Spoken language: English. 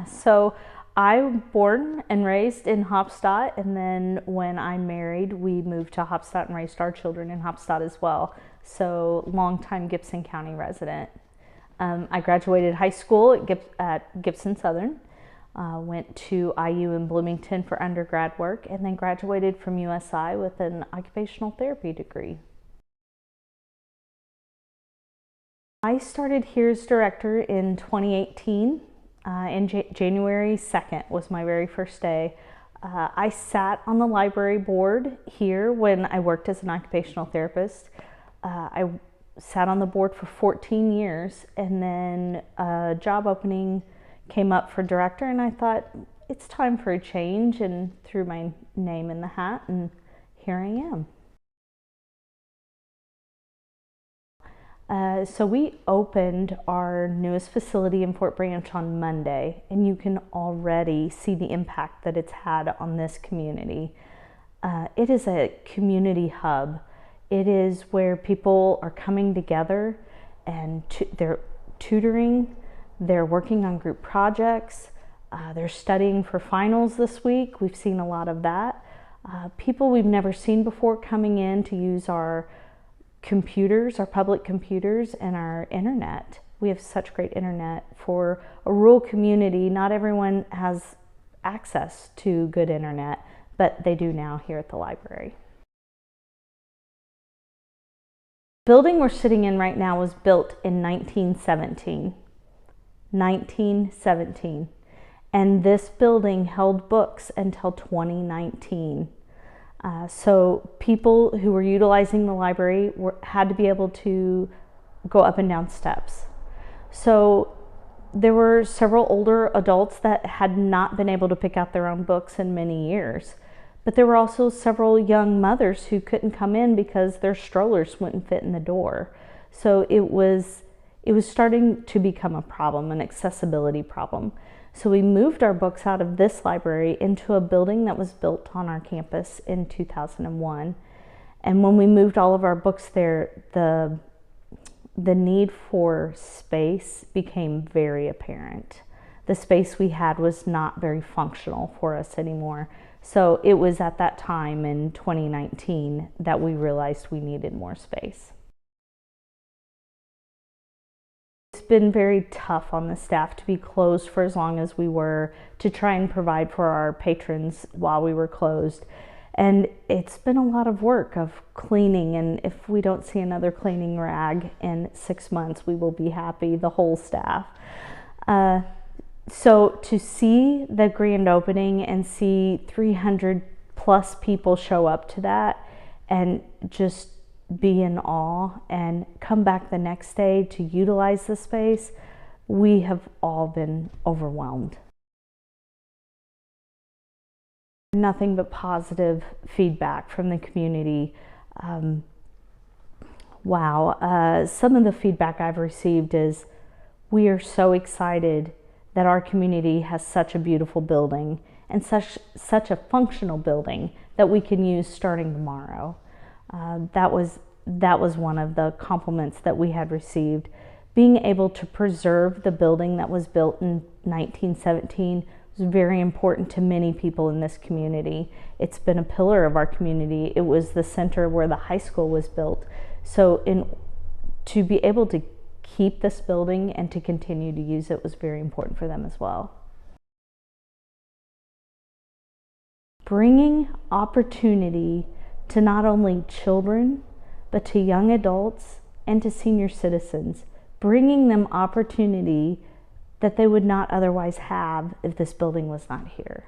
So I was born and raised in Hauptstadt, and then when I married, we moved to Hauptstadt and raised our children in Hauptstadt as well. So longtime Gibson County resident. I graduated high school at Gibson Southern, went to IU in Bloomington for undergrad work, and then graduated from USI with an occupational therapy degree. I started here as director in 2018. January 2nd was my very first day. I sat on the library board here when I worked as an occupational therapist. I sat on the board for 14 years, and then a job opening came up for director, and I thought it's time for a change, and threw my name in the hat, and here I am. So we opened our newest facility in Fort Branch on Monday, and you can already see the impact that it's had on this community. It is a community hub. It is where people are coming together, and they're tutoring, they're working on group projects, they're studying for finals this week. We've seen a lot of that. People we've never seen before coming in to use our computers, our public computers, and our internet. We have such great internet for a rural community. Not everyone has access to good internet, but they do now here at the library. The building we're sitting in right now was built in 1917. 1917. And this building held books until 2019. So people who were utilizing the library had to be able to go up and down steps. So there were several older adults that had not been able to pick out their own books in many years. But there were also several young mothers who couldn't come in because their strollers wouldn't fit in the door. So it was starting to become a problem, an accessibility problem. So we moved our books out of this library into a building that was built on our campus in 2001. And when we moved all of our books there, the need for space became very apparent. The space we had was not very functional for us anymore. So it was at that time in 2019 that we realized we needed more space. It's been very tough on the staff to be closed for as long as we were, to try and provide for our patrons while we were closed. And it's been a lot of work of cleaning, and if we don't see another cleaning rag in 6 months, we will be happy, the whole staff. So to see the grand opening and see 300 plus people show up to that and just be in awe and come back the next day to utilize the space, we have all been overwhelmed. Nothing but positive feedback from the community. Some of the feedback I've received is, we are so excited that our community has such a beautiful building and such a functional building that we can use starting tomorrow. That was one of the compliments that we had received. Being able to preserve the building that was built in 1917 was very important to many people in this community. It's been a pillar of our community. It was the center where the high school was built. So to be able to keep this building and to continue to use it was very important for them as well. Bringing opportunity to not only children, but to young adults and to senior citizens, bringing them opportunity that they would not otherwise have if this building was not here.